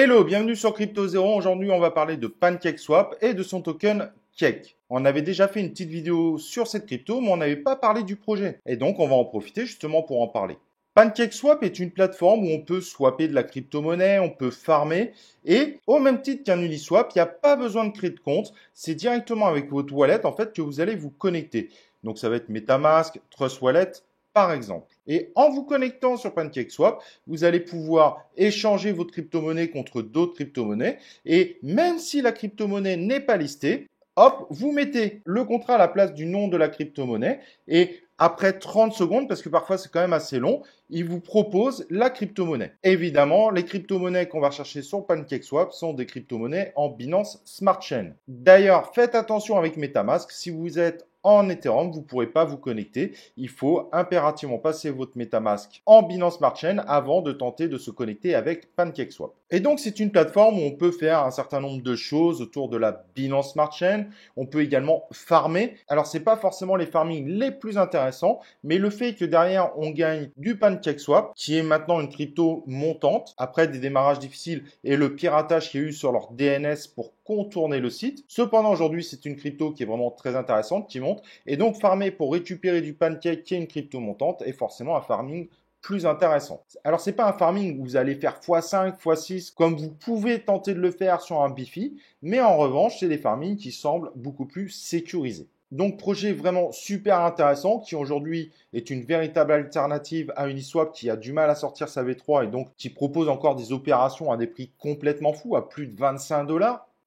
Hello, bienvenue sur Crypto Zero. Aujourd'hui, on va parler de PancakeSwap et de son token Cake. On avait déjà fait une petite vidéo sur cette crypto, mais on n'avait pas parlé du projet. Et donc, on va en profiter justement pour en parler. PancakeSwap est une plateforme où on peut swapper de la crypto-monnaie, on peut farmer. Et au même titre qu'un Uniswap, il n'y a pas besoin de créer de compte. C'est directement avec votre wallet en fait que vous allez vous connecter. Donc, ça va être MetaMask, Trust Wallet, par exemple. Et en vous connectant sur PancakeSwap, vous allez pouvoir échanger votre crypto-monnaie contre d'autres crypto-monnaies. Et même si la crypto-monnaie n'est pas listée, hop, vous mettez le contrat à la place du nom de la crypto-monnaie et après 30 secondes, parce que parfois c'est quand même assez long, il vous propose la crypto-monnaie. Évidemment, les crypto-monnaies qu'on va chercher sur PancakeSwap sont des crypto-monnaies en Binance Smart Chain. D'ailleurs, faites attention avec MetaMask, si vous êtes en Ethereum, vous ne pourrez pas vous connecter. Il faut impérativement passer votre MetaMask en Binance Smart Chain avant de tenter de se connecter avec PancakeSwap. Et donc, c'est une plateforme où on peut faire un certain nombre de choses autour de la Binance Smart Chain. On peut également farmer. Alors, ce n'est pas forcément les farmings les plus intéressants, mais le fait que derrière, on gagne du PancakeSwap, qui est maintenant une crypto montante, après des démarrages difficiles et le piratage qu'il y a eu sur leur DNS pour contourner le site. Cependant, aujourd'hui, c'est une crypto qui est vraiment très intéressante, qui monte. Et donc, farmer pour récupérer du Pancake, qui est une crypto montante, est forcément un farming plus intéressant. Alors, c'est pas un farming où vous allez faire x5, x6, comme vous pouvez tenter de le faire sur un Bifi, mais en revanche, c'est des farmings qui semblent beaucoup plus sécurisés. Donc, projet vraiment super intéressant qui aujourd'hui est une véritable alternative à Uniswap qui a du mal à sortir sa V3 et donc qui propose encore des opérations à des prix complètement fous, à plus de 25 $.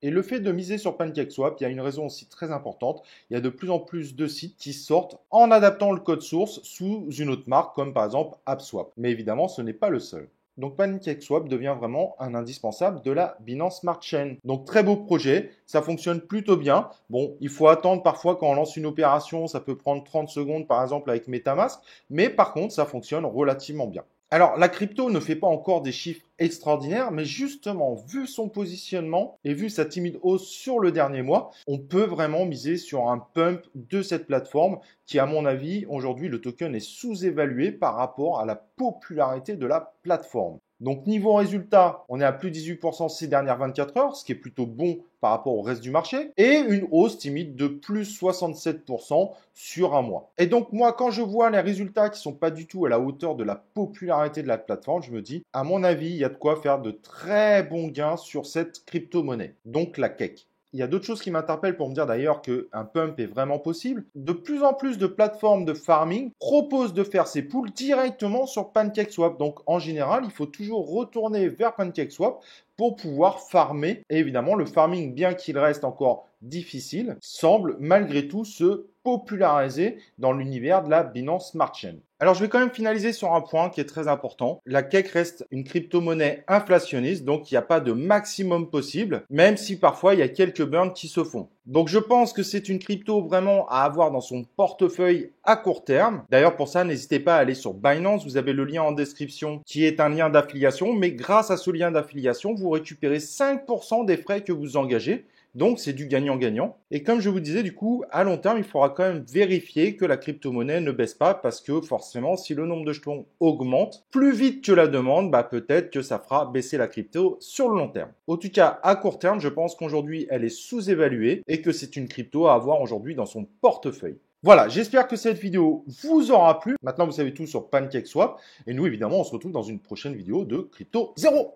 Et le fait de miser sur PancakeSwap, il y a une raison aussi très importante. Il y a de plus en plus de sites qui sortent en adaptant le code source sous une autre marque, comme par exemple AppSwap. Mais évidemment, ce n'est pas le seul. Donc PancakeSwap devient vraiment un indispensable de la Binance Smart Chain. Donc très beau projet, ça fonctionne plutôt bien. Bon, il faut attendre parfois quand on lance une opération, ça peut prendre 30 secondes par exemple avec MetaMask, mais par contre ça fonctionne relativement bien. Alors, la crypto ne fait pas encore des chiffres extraordinaires, mais justement, vu son positionnement et vu sa timide hausse sur le dernier mois, on peut vraiment miser sur un pump de cette plateforme qui, à mon avis, aujourd'hui, le token est sous-évalué par rapport à la popularité de la plateforme. Donc, niveau résultat, on est à plus de 18% ces dernières 24 heures, ce qui est plutôt bon par rapport au reste du marché, et une hausse timide de plus 67% sur un mois. Et donc, moi, quand je vois les résultats qui sont pas du tout à la hauteur de la popularité de la plateforme, je me dis, à mon avis, il y a de quoi faire de très bons gains sur cette crypto-monnaie, donc la Cake. Il y a d'autres choses qui m'interpellent pour me dire d'ailleurs qu'un pump est vraiment possible. De plus en plus de plateformes de farming proposent de faire ces pools directement sur PancakeSwap. Donc en général, il faut toujours retourner vers PancakeSwap pour pouvoir farmer. Et évidemment, le farming, bien qu'il reste encore difficile, semble malgré tout se populariser dans l'univers de la Binance Smart Chain. Alors, je vais quand même finaliser sur un point qui est très important. La Cake reste une crypto-monnaie inflationniste, donc il n'y a pas de maximum possible, même si parfois il y a quelques burns qui se font. Donc, je pense que c'est une crypto vraiment à avoir dans son portefeuille à court terme. D'ailleurs, pour ça, n'hésitez pas à aller sur Binance. Vous avez le lien en description qui est un lien d'affiliation. Mais grâce à ce lien d'affiliation, vous récupérez 5% des frais que vous engagez. Donc, c'est du gagnant-gagnant. Et comme je vous disais, du coup, à long terme, il faudra quand même vérifier que la crypto-monnaie ne baisse pas parce que forcément, si le nombre de jetons augmente plus vite que la demande, peut-être que ça fera baisser la crypto sur le long terme. En tout cas, à court terme, je pense qu'aujourd'hui, elle est sous-évaluée et que c'est une crypto à avoir aujourd'hui dans son portefeuille. Voilà, j'espère que cette vidéo vous aura plu. Maintenant, vous savez tout sur PancakeSwap. Et nous, évidemment, on se retrouve dans une prochaine vidéo de Crypto Zero.